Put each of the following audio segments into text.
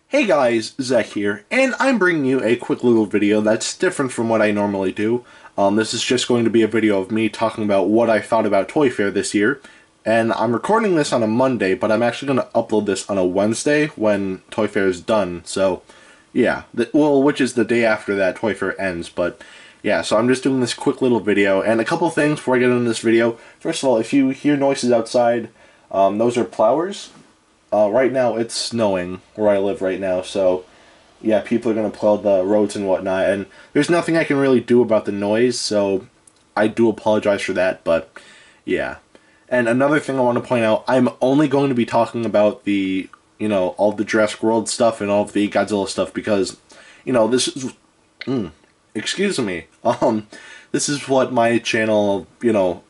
Hey guys, Zach here, and I'm bringing you a quick little video that's different from what I normally do. This is just going to be a video of me talking about what I thought about Toy Fair this year, and I'm recording this on a Monday, but I'm actually going to upload this on a Wednesday when Toy Fair is done, so yeah, which is the day after that Toy Fair ends, but yeah, so I'm just doing this quick little video, and a couple things before I get into this video. First of all, if you hear noises outside, those are plowers. Right now it's snowing where I live right now, so yeah, people are going to plow the roads and whatnot, and there's nothing I can really do about the noise, so I do apologize for that, but yeah. And another thing I want to point out, I'm only going to be talking about the, all the Jurassic World stuff and all of the Godzilla stuff because, this is, excuse me, this is what my channel,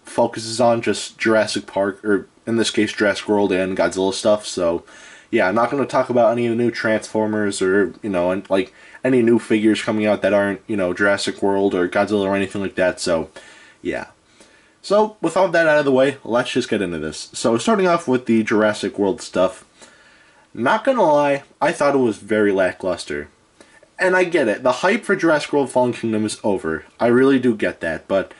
focuses on, just Jurassic Park, or in this case Jurassic World and Godzilla stuff, so yeah, I'm not going to talk about any of the new Transformers or, and like any new figures coming out that aren't, Jurassic World or Godzilla or anything like that, so yeah. So, with all that out of the way, let's just get into this. So, starting off with the Jurassic World stuff, not gonna lie, I thought it was very lackluster. And I get it, the hype for Jurassic World Fallen Kingdom is over. I really do get that, but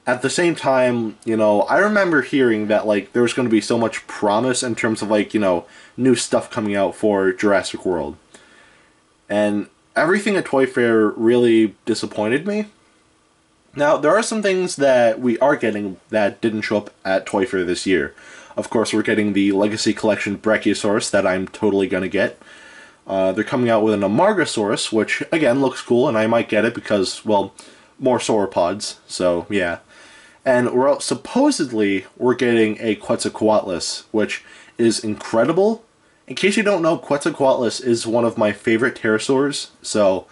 at the same time, I remember hearing that, like, there was going to be so much promise in terms of, like, new stuff coming out for Jurassic World. And everything at Toy Fair really disappointed me. Now, there are some things that we are getting that didn't show up at Toy Fair this year. Of course, we're getting the Legacy Collection Brachiosaurus that I'm totally going to get. They're coming out with an Amargasaurus, which, again, looks cool, and I might get it because, well, more sauropods, so yeah. And supposedly we're getting a Quetzalcoatlus, which is incredible. In case you don't know, Quetzalcoatlus is one of my favorite pterosaurs, so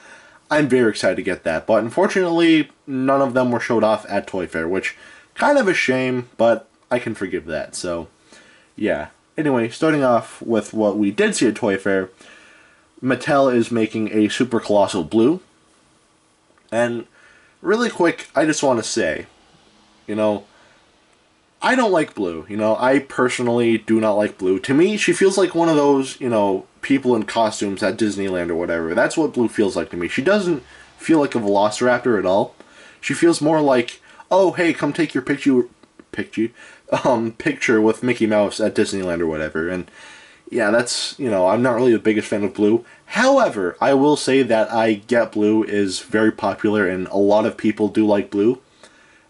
I'm very excited to get that. But unfortunately, none of them were showed off at Toy Fair, which kind of a shame, but I can forgive that, so yeah. Anyway, starting off with what we did see at Toy Fair, Mattel is making a Super Colossal Blue. And really quick, I just want to say, I don't like Blue. I personally do not like Blue. To me, she feels like one of those, people in costumes at Disneyland or whatever. That's what Blue feels like to me. She doesn't feel like a Velociraptor at all. She feels more like, oh, hey, come take your picture with Mickey Mouse at Disneyland or whatever. And yeah, that's, I'm not really the biggest fan of Blue. However, I will say that I Get Blue is very popular and a lot of people do like Blue.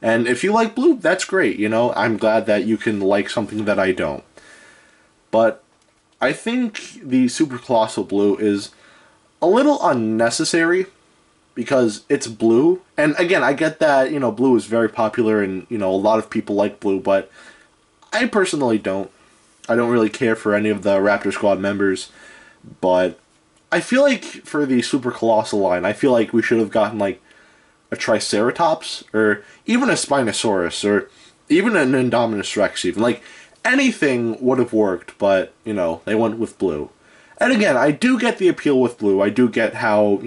And if you like Blue, that's great, I'm glad that you can like something that I don't. But I think the Super Colossal Blue is a little unnecessary because it's blue. And again, I get that, Blue is very popular and, a lot of people like Blue, but I personally don't. I don't really care for any of the Raptor Squad members, but I feel like for the Super Colossal line, I feel like we should have gotten, like, a Triceratops, or even a Spinosaurus, or even an Indominus Rex even. Like, anything would have worked, but, they went with Blue. And again, I do get the appeal with Blue. I do get how,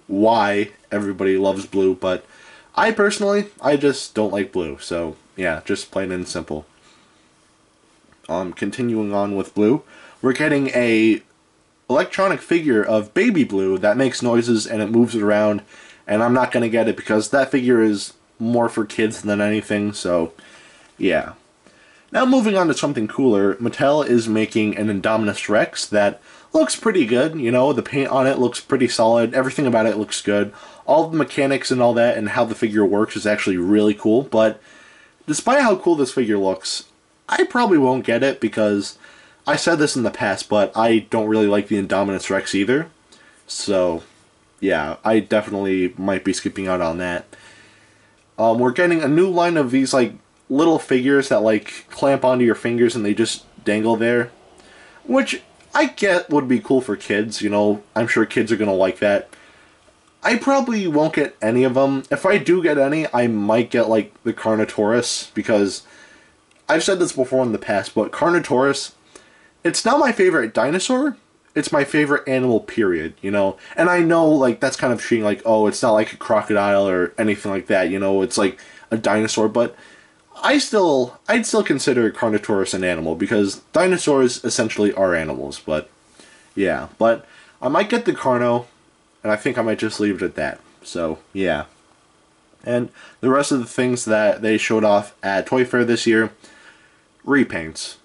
why everybody loves Blue, but I personally, I just don't like Blue. So, yeah, just plain and simple. Continuing on with Blue, we're getting a electronic figure of Baby Blue that makes noises and it moves it around, and I'm not going to get it because that figure is more for kids than anything, so yeah. Now moving on to something cooler, Mattel is making an Indominus Rex that looks pretty good, the paint on it looks pretty solid, everything about it looks good, all the mechanics and all that and how the figure works is actually really cool, but despite how cool this figure looks, I probably won't get it because I said this in the past, but I don't really like the Indominus Rex either. So, yeah, I definitely might be skipping out on that. We're getting a new line of these, like, little figures that, like, clamp onto your fingers and they just dangle there. Which I get would be cool for kids, I'm sure kids are going to like that. I probably won't get any of them. If I do get any, I might get, like, the Carnotaurus, because I've said this before in the past, but Carnotaurus, it's not my favorite dinosaur, it's my favorite animal, period, And I know, like, that's kind of showing, like, oh, it's not like a crocodile or anything like that, it's like a dinosaur, but I'd still consider Carnotaurus an animal, because dinosaurs essentially are animals, but yeah. But I might get the Carno, and I think I might just leave it at that. So, yeah. And the rest of the things that they showed off at Toy Fair this year, repaints.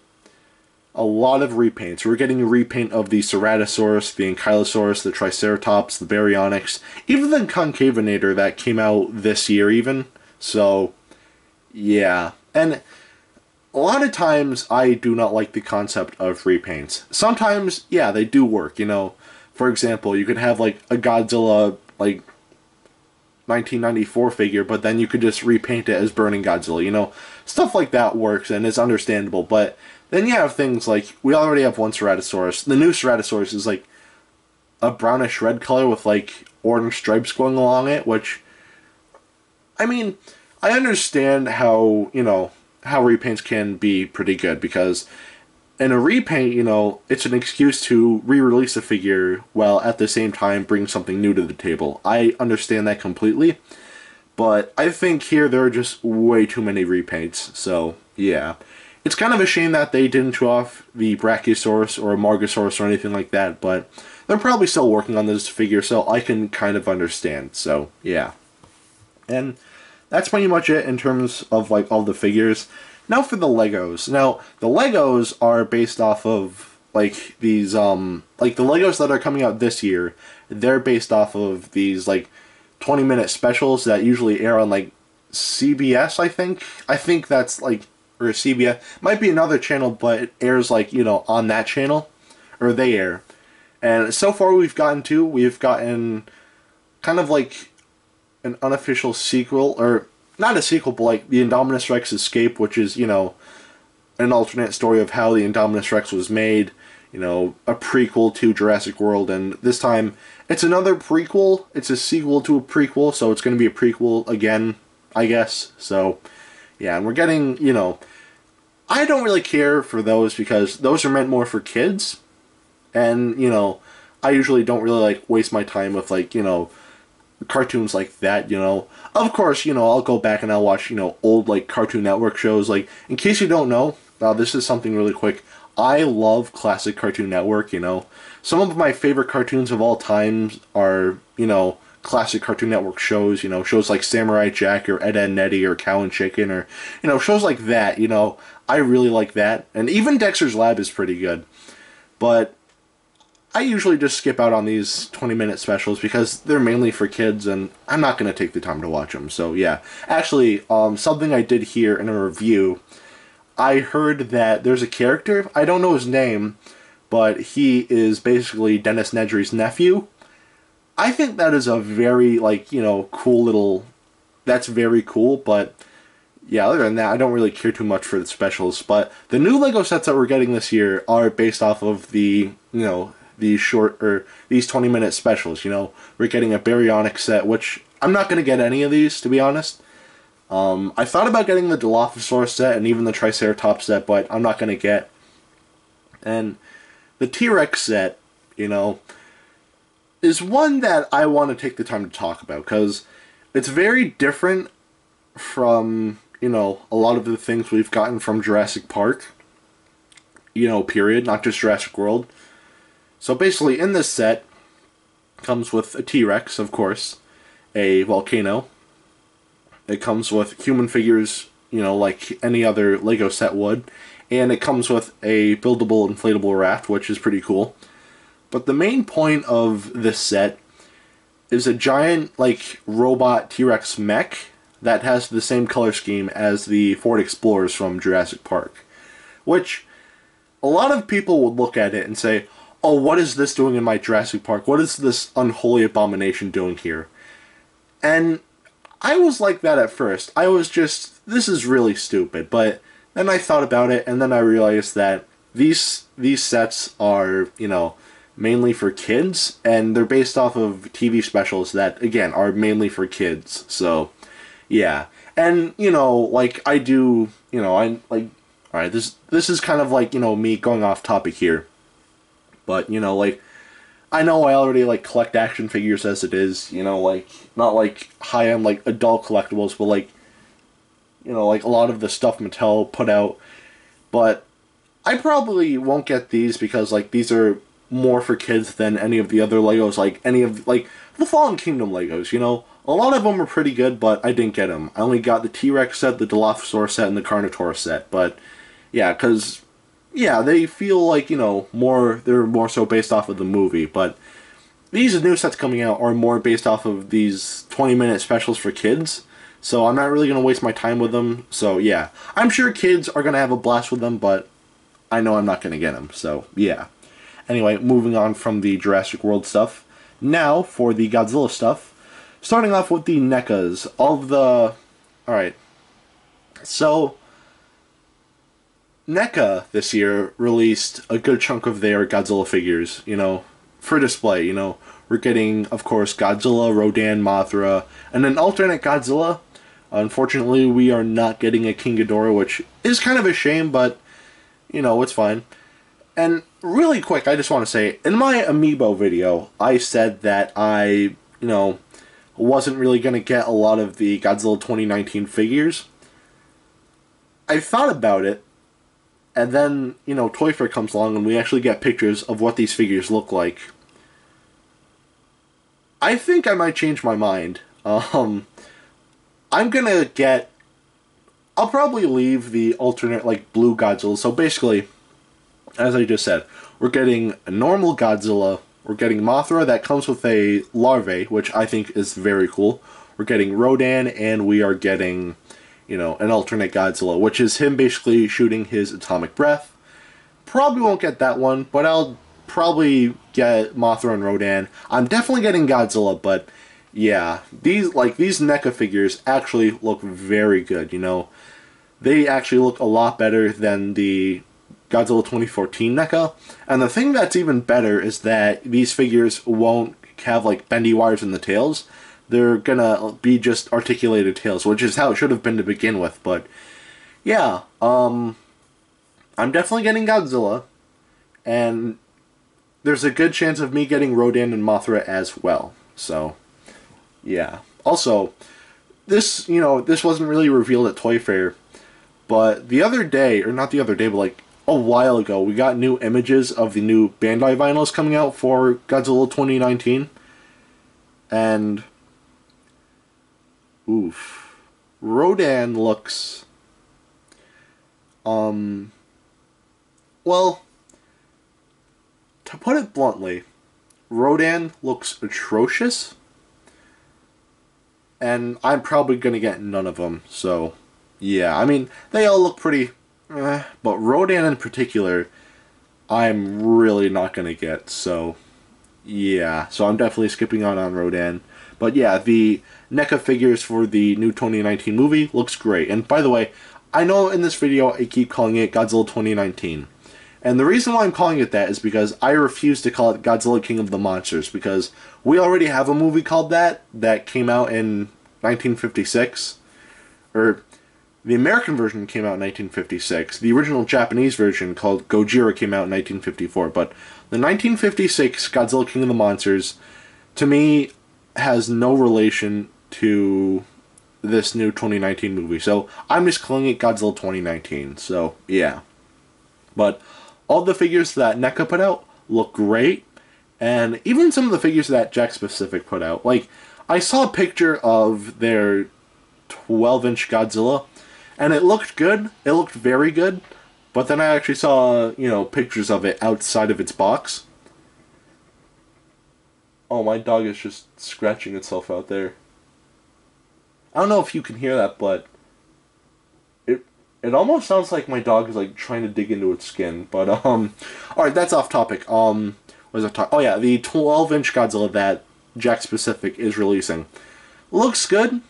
A lot of repaints. We're getting a repaint of the Ceratosaurus, the Ankylosaurus, the Triceratops, the Baryonyx, even the Concavenator that came out this year even. So, yeah. And a lot of times I do not like the concept of repaints. Sometimes, yeah, they do work, you know. For example, you could have like a Godzilla, like 1994 figure, but then you could just repaint it as Burning Godzilla, you know. Stuff like that works and is understandable, but then you have things like, we already have one Ceratosaurus. The new Ceratosaurus is like a brownish red color with like orange stripes going along it, which, I mean, I understand how, you know, how repaints can be pretty good, because in a repaint, you know, it's an excuse to re-release a figure while at the same time bring something new to the table. I understand that completely, but I think here there are just way too many repaints, so yeah. It's kind of a shame that they didn't show off the Brachiosaurus or Margosaurus or anything like that, but they're probably still working on this figure, so I can kind of understand, so yeah. And that's pretty much it in terms of like all the figures. Now for the Legos. Now, the Legos are based off of like these like the Legos that are coming out this year, they're based off of these like 20-minute specials that usually air on like CBS, I think. I think that's like, or CBS. Might be another channel, but it airs like, you know, on that channel, or they air. And so far we've gotten kind of like an unofficial sequel, or not a sequel, but like the Indominus Rex Escape, which is, you know, an alternate story of how the Indominus Rex was made, you know, a prequel to Jurassic World, and this time it's another prequel. It's a sequel to a prequel, so it's going to be a prequel again, I guess. So, yeah, and we're getting, you know, I don't really care for those because those are meant more for kids, and, you know, I usually don't really, like, waste my time with, like, you know, cartoons like that, you know. Of course, you know, I'll go back and I'll watch, you know, old, like, Cartoon Network shows. Like, in case you don't know, this is something really quick. I love classic Cartoon Network, you know. Some of my favorite cartoons of all time are, you know, classic Cartoon Network shows, you know, shows like Samurai Jack or Ed, Edd n Eddy or Cow and Chicken, or, you know, shows like that, you know. I really like that. And even Dexter's Lab is pretty good. But I usually just skip out on these 20-minute specials because they're mainly for kids, and I'm not going to take the time to watch them. So, yeah. Actually, something I did hear in a review, I heard that there's a character, I don't know his name, but he is basically Dennis Nedry's nephew. I think that is a very, like, you know, cool little, that's very cool, but yeah, other than that, I don't really care too much for the specials. But the new Lego sets that we're getting this year are based off of the, you know, these short, or these 20-minute specials, you know. We're getting a Baryonyx set, which I'm not going to get any of these, to be honest. I thought about getting the Dilophosaurus set and even the Triceratops set, but I'm not going to get. And the T-Rex set, you know, is one that I want to take the time to talk about, because it's very different from, you know, a lot of the things we've gotten from Jurassic Park, you know, period, not just Jurassic World. So basically, in this set, comes with a T-Rex, of course, a volcano. It comes with human figures, you know, like any other Lego set would. And it comes with a buildable inflatable raft, which is pretty cool. But the main point of this set is a giant, like, robot T-Rex mech that has the same color scheme as the Ford Explorers from Jurassic Park. Which, a lot of people would look at it and say, oh, what is this doing in my Jurassic Park? What is this unholy abomination doing here? And I was like that at first. I was just, this is really stupid. But then I thought about it, and then I realized that these sets are, you know, mainly for kids, and they're based off of TV specials that, again, are mainly for kids. So, yeah. And, you know, like, I do, you know, I, like, alright, this is kind of like, you know, me going off topic here. But, you know, like, I know I already, like, collect action figures as it is, you know, like, not, like, high-end, like, adult collectibles, but, like, you know, like, a lot of the stuff Mattel put out. But I probably won't get these because, like, these are more for kids than any of the other Legos, like any of, like, the Fallen Kingdom Legos, you know? A lot of them are pretty good, but I didn't get them. I only got the T-Rex set, the Dilophosaurus set, and the Carnotaurus set, but, yeah, because, yeah, they feel like, you know, they're more so based off of the movie, but these new sets coming out are more based off of these 20-minute specials for kids, so I'm not really going to waste my time with them, so, yeah. I'm sure kids are going to have a blast with them, but I know I'm not going to get them, so, yeah. Anyway, moving on from the Jurassic World stuff, now for the Godzilla stuff. Starting off with the NECAs. Alright. So, NECA this year released a good chunk of their Godzilla figures, you know, for display, you know. We're getting, of course, Godzilla, Rodan, Mothra, and an alternate Godzilla. Unfortunately, we are not getting a King Ghidorah, which is kind of a shame, but, you know, it's fine. And really quick, I just want to say, in my Amiibo video, I said that I, you know, wasn't really going to get a lot of the Godzilla 2019 figures. I thought about it, and then, you know, Toy Fair comes along and we actually get pictures of what these figures look like. I think I might change my mind. I'm gonna get... I'll probably leave the alternate, like, blue Godzilla. So basically, as I just said, we're getting a normal Godzilla. We're getting Mothra that comes with a larvae, which I think is very cool. We're getting Rodan, and we are getting, you know, an alternate Godzilla, which is him basically shooting his atomic breath. Probably won't get that one, but I'll probably get Mothra and Rodan. I'm definitely getting Godzilla, but yeah, these NECA figures actually look very good, you know. They actually look a lot better than the Godzilla 2014 NECA, and the thing that's even better is that these figures won't have, like, bendy wires in the tails. They're gonna be just articulated tails, which is how it should have been to begin with, but yeah, I'm definitely getting Godzilla, and there's a good chance of me getting Rodan and Mothra as well, so yeah. Also, this, you know, this wasn't really revealed at Toy Fair, but the other day, or not the other day, but like a while ago, we got new images of the new Bandai vinyls coming out for Godzilla 2019. And, oof. Rodan looks, well, to put it bluntly, Rodan looks atrocious. And I'm probably going to get none of them, so yeah. I mean, they all look pretty but Rodan in particular, I'm really not going to get, so yeah. So I'm definitely skipping out on Rodan. But yeah, the NECA figures for the new 2019 movie looks great. And by the way, I know in this video I keep calling it Godzilla 2019. And the reason why I'm calling it that is because I refuse to call it Godzilla King of the Monsters, because we already have a movie called that came out in 1956, or the American version came out in 1956. The original Japanese version, called Gojira, came out in 1954. But the 1956 Godzilla King of the Monsters, to me, has no relation to this new 2019 movie. So I'm just calling it Godzilla 2019. So yeah. But all the figures that NECA put out look great. And even some of the figures that Jakks Pacific put out. Like, I saw a picture of their 12-inch Godzilla, and it looked good. It looked very good. But then I actually saw, you know, pictures of it outside of its box. Oh, my dog is just scratching itself out there. I don't know if you can hear that, but it almost sounds like my dog is, like, trying to dig into its skin. But, alright, that's off topic. What was I talking? Oh, yeah, the 12-inch Godzilla that Jakks Pacific is releasing. Looks good.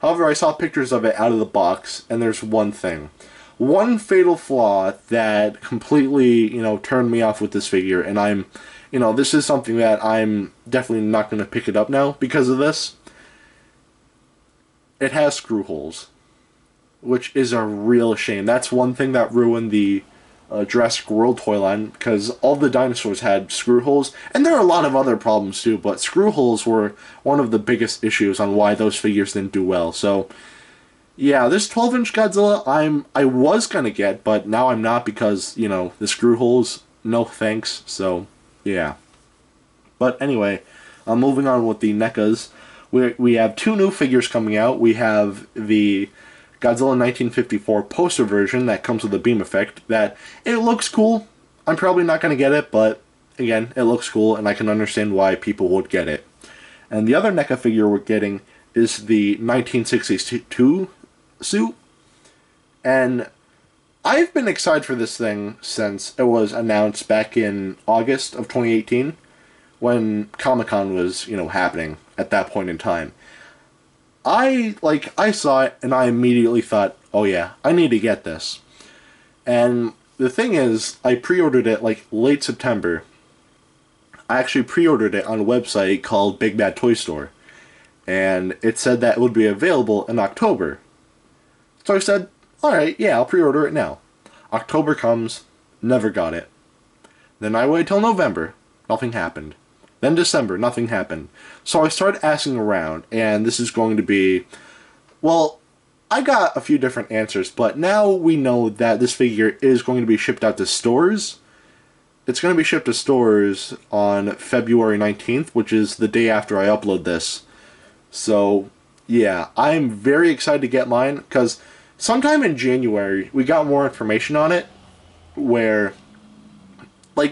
However, I saw pictures of it out of the box, and there's one thing. One fatal flaw that completely, you know, turned me off with this figure, and I'm, you know, this is something that I'm definitely not going to pick it up now because of this. It has screw holes, which is a real shame. That's one thing that ruined the Jurassic World toy line, because all the dinosaurs had screw holes, and there are a lot of other problems too, but screw holes were one of the biggest issues on why those figures didn't do well. So yeah, this 12-inch Godzilla I was gonna get, but now I'm not, because, you know, the screw holes, no thanks. So Yeah. But anyway, moving on with the NECAs, we have two new figures coming out. We have the Godzilla 1954 poster version that comes with a beam effect. That it looks cool. I'm probably not going to get it, but again, it looks cool, and I can understand why people would get it. And the other NECA figure we're getting is the 1962 suit. And I've been excited for this thing since it was announced back in August of 2018, when Comic-Con was, happening at that point in time. I saw it and I immediately thought, oh yeah, I need to get this. And the thing is, I pre-ordered it late September. I actually pre-ordered it on a website called Big Bad Toy Store. And it said that it would be available in October. So I said, alright, yeah, I'll pre-order it now. October comes, never got it. Then I waited till November, nothing happened. Then December, nothing happened. So I started asking around, and this is going to be... Well, I got a few different answers, but now we know that this figure is going to be shipped out to stores. It's going to be shipped to stores on February 19th, which is the day after I upload this. So, yeah, I'm very excited to get mine, because sometime in January, we got more information on it, where,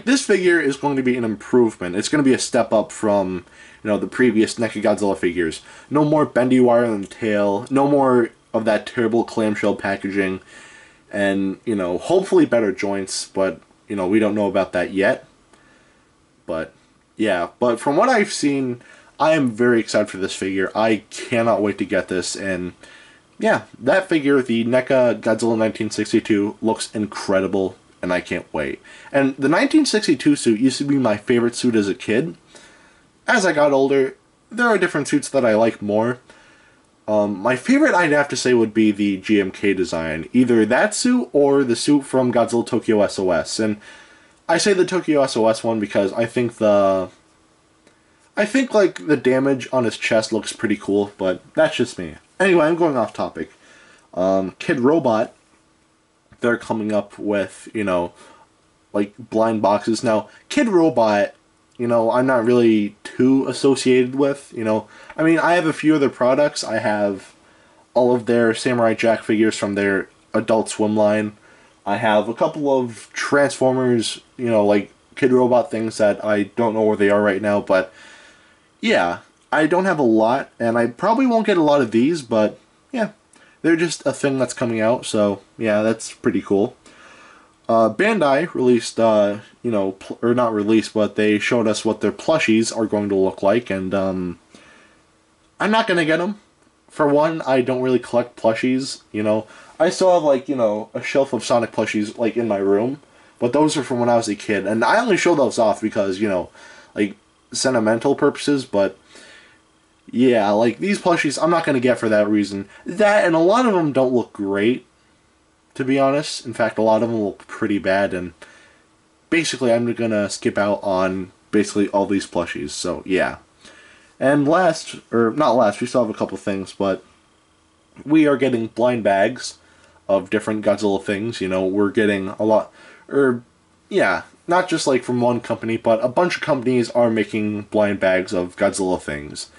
this figure is going to be an improvement. It's going to be a step up from, the previous NECA Godzilla figures. No more bendy wire on the tail, no more of that terrible clamshell packaging, and, hopefully better joints, but, we don't know about that yet. But, yeah, but from what I've seen, I am very excited for this figure. I cannot wait to get this, and yeah, that figure, the NECA Godzilla 1962, looks incredible, and I can't wait. And the 1962 suit used to be my favorite suit as a kid. As I got older, there are different suits that I like more. My favorite, I'd have to say, would be the GMK design. Either that suit or the suit from Godzilla Tokyo SOS. And I say the Tokyo SOS one because I think the damage on his chest looks pretty cool, but that's just me. Anyway, I'm going off topic. Kidrobot, they're coming up with, blind boxes. Now, Kidrobot, I'm not really too associated with, I mean, I have a few other products. I have all of their Samurai Jack figures from their Adult Swim line. I have a couple of Transformers, Kidrobot things that I don't know where they are right now, but yeah, I don't have a lot, and I probably won't get a lot of these, but yeah, they're just a thing that's coming out, so yeah, that's pretty cool. Bandai released, or not released, but they showed us what their plushies are going to look like, and I'm not going to get them. For one, I don't really collect plushies, I still have, a shelf of Sonic plushies, in my room, but those are from when I was a kid, and I only show those off because, sentimental purposes, but yeah, these plushies I'm not going to get for that reason. That, and a lot of them don't look great, to be honest. In fact, a lot of them look pretty bad, and basically I'm going to skip out on basically all these plushies, so yeah. And last, or not last, we still have a couple things, but we are getting blind bags of different Godzilla things, we're getting a lot, yeah, not just from one company, but a bunch of companies are making blind bags of Godzilla things.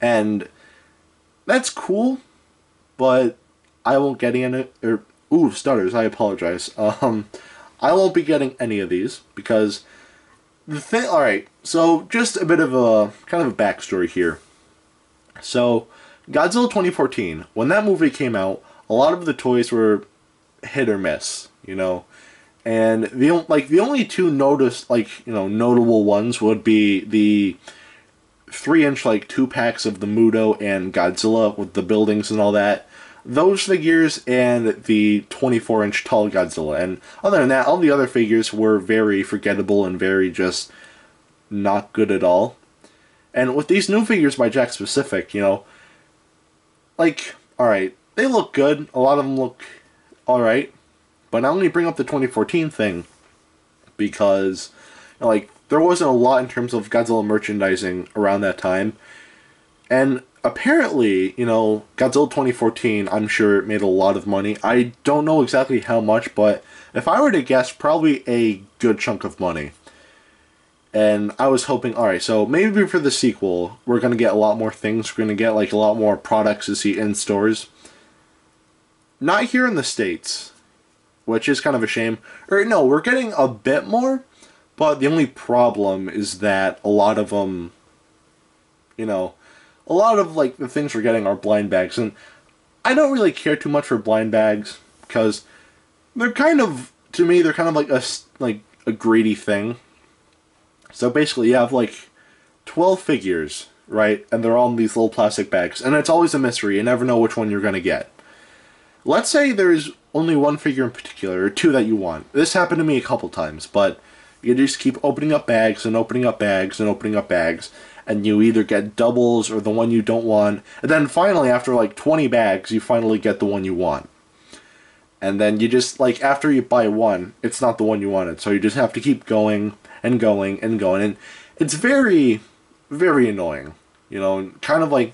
And that's cool, but I won't get any, ooh, stutters, I apologize. I won't be getting any of these, because the thing, alright, so just a bit of a, kind of a backstory here. So, Godzilla 2014, when that movie came out, a lot of the toys were hit or miss, and the only two notable ones would be the 3-inch 2-packs of the Muto and Godzilla with the buildings and all that. Those figures and the 24-inch tall Godzilla. And other than that, all the other figures were very forgettable and very just not good at all. And with these new figures by Jakks Pacific, alright, they look good. A lot of them look alright. But I only bring up the 2014 thing because, there wasn't a lot in terms of Godzilla merchandising around that time. And apparently, Godzilla 2014, I'm sure, made a lot of money. I don't know exactly how much, but if I were to guess, probably a good chunk of money. And I was hoping, alright, so maybe for the sequel, we're going to get a lot more things. We're going to get, like, a lot more products to see in stores. Not here in the States, which is kind of a shame. Or, no, we're getting a bit more, but the only problem is that a lot of them, you know, a lot of, like, the things we're getting are blind bags. And I don't really care too much for blind bags, because they're kind of, to me, they're kind of like a greedy thing. So basically, you have, like, 12 figures, right? And they're all in these little plastic bags. And it's always a mystery. You never know which one you're going to get. Let's say there's only one figure in particular, or two that you want. This happened to me a couple times, but you just keep opening up bags and opening up bags and opening up bags, and you either get doubles or the one you don't want. And then finally, after, like, 20 bags, you finally get the one you want. And then you just, like, after you buy one, it's not the one you wanted. So you just have to keep going and going and going. And it's very, very annoying. You know, kind of like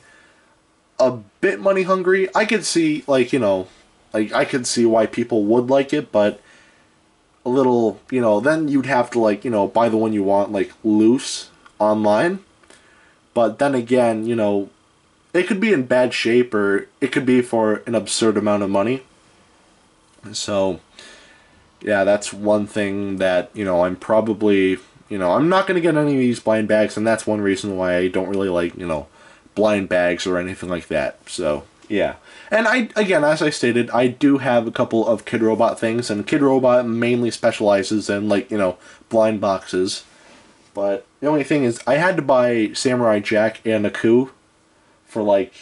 a bit money hungry. I could see, like, you know, like, I could see why people would like it, but a little, you know, then you'd have to, like, you know, buy the one you want, like, loose online. But then again, you know, it could be in bad shape, or it could be for an absurd amount of money. So, yeah, that's one thing that, you know, I'm probably, you know, I'm not going to get any of these blind bags, and that's one reason why I don't really like, you know, blind bags or anything like that. So, yeah. And again, as I stated, I do have a couple of Kidrobot things, and Kidrobot mainly specializes in, like, you know, blind boxes. But the only thing is, I had to buy Samurai Jack and Aku for, like,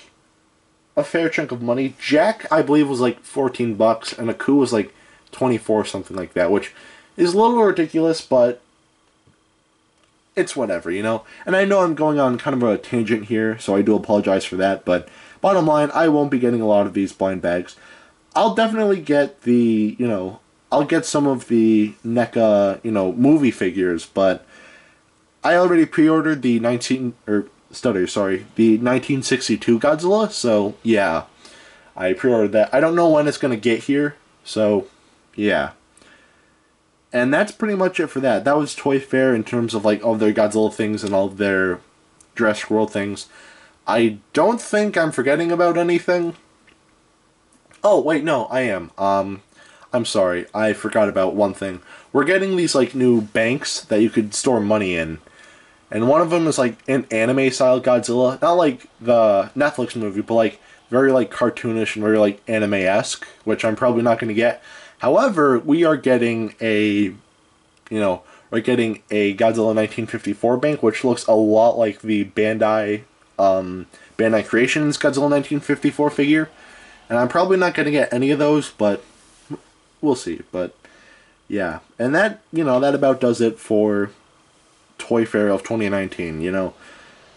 a fair chunk of money. Jack, I believe, was like $14, and Aku was like 24, something like that, which is a little ridiculous, but it's whatever, you know? And I know I'm going on kind of a tangent here, so I do apologize for that, but bottom line, I won't be getting a lot of these blind bags. I'll definitely get the, you know, I'll get some of the NECA, you know, movie figures, but I already pre-ordered the the 1962 Godzilla, so yeah, I pre-ordered that. I don't know when it's going to get here, so yeah. And that's pretty much it for that. That was Toy Fair in terms of, like, all their Godzilla things and all of their Jurassic World things. I don't think I'm forgetting about anything. Oh, wait, no, I am. I'm sorry, I forgot about one thing. We're getting these, like, new banks that you could store money in. And one of them is, like, an anime-style Godzilla. Not like the Netflix movie, but, like, very, like, cartoonish and very, like, anime-esque, which I'm probably not going to get. However, we are getting a, you know, we're getting a Godzilla 1954 bank, which looks a lot like the Bandai Creations Godzilla 1954 figure. And I'm probably not going to get any of those, but we'll see. But, yeah. And that, you know, that about does it for Toy Fair of 2019, you know.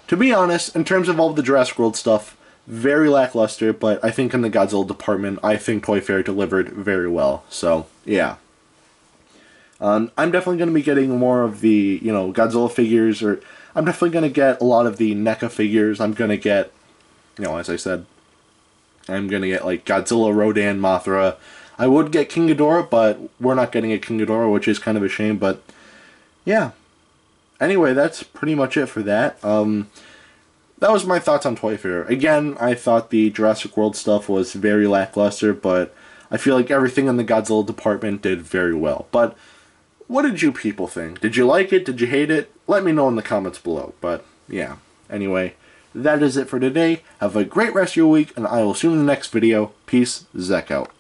To be honest, in terms of all the Jurassic World stuff, very lackluster, but I think in the Godzilla department, I think Toy Fair delivered very well. So, yeah. I'm definitely going to be getting more of the, you know, Godzilla figures, or I'm definitely going to get a lot of the NECA figures. I'm going to get, you know, as I said, I'm going to get, like, Godzilla, Rodan, Mothra. I would get King Ghidorah, but we're not getting a King Ghidorah, which is kind of a shame, but yeah. Anyway, that's pretty much it for that. That was my thoughts on Toy Fair. Again, I thought the Jurassic World stuff was very lackluster, but I feel like everything in the Godzilla department did very well. But what did you people think? Did you like it? Did you hate it? Let me know in the comments below. But yeah, anyway, that is it for today. Have a great rest of your week, and I will see you in the next video. Peace, Zek out.